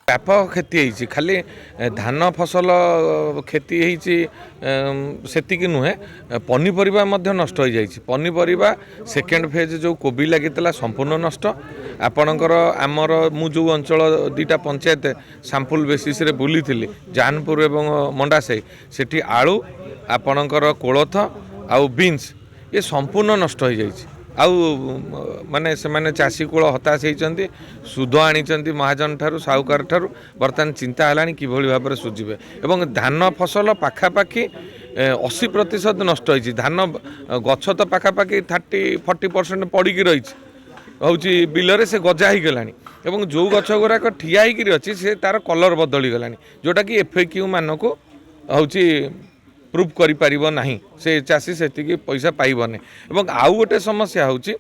व्यापक क्षति होती खाली धान फसल क्षति होती नुहे पनीपरिया नष्ट हो जाए पनीपरिया सेकेंड फेज जो कोबी लगी संपूर्ण नष्ट आपणकर आमर मु जो अंचल दुईटा पंचायत सैंपल बेसीस बुली जानपुर एवं मंडासाई सेठी आलू आपणकर कोलथ आउ बीन्स ये संपूर्ण नष्ट हो जाए आउ माने से माने चाषी कूल हताश होती सुध आनी महाजन ठारू साहूकार ठारू बर्तमान चिंता है कि भाव में सुझे एवं धान फसल पाखापाखि 80% नष्ट हो धान गछ तो पाखापाखि 30-40% पड़ी रही हूँ बिलरे से गजा हो गला एवं जो गछ गुराक ठिया अच्छी से तार कलर बदली गला जोटा कि FAQ मान को हूँ प्रूफ करिपारिबो नाही से चाषी से पैसा पाइबने एवं आउ गोटे समस्या होची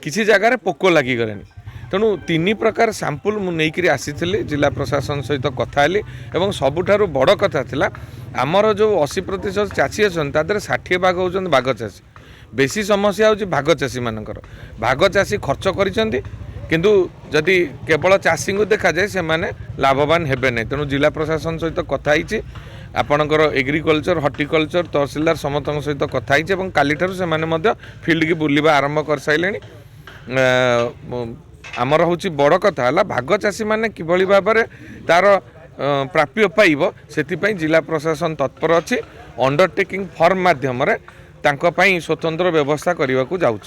किसी जगह पोक लगी गलेनी तेणु 3 प्रकार सैंपल मुझे आसी जिला प्रशासन सहित कथा हेली एवं सबुठारु बड़ कथा थिला आमर जो 80% चाषी अच्छा तादर 60 भाग होचन बाघ चाषी बेसी समस्या होची भाग चाषी मानकर भाग चाषी खर्च करिसेंती किंतु जदि केवल चाषी को देखा जाए से माने लाभवान हेबे नहीं तेणु जिला प्रशासन सहित कथा होती आपणकर एग्रिकल्चर हर्टिकल्चर तहसीलदार समस्त सहित कथा होती काली से फिल्ड की बुलवा आरंभ कर सारे आमर हूँ बड़ कथा है भाग चाषी मैंने किभली भाव में तार प्राप्य पाइब से जिला प्रशासन तत्पर अच्छी अंडरटेकिंग फर्म मध्यम स्वतंत्र व्यवस्था करने को जाऊँ।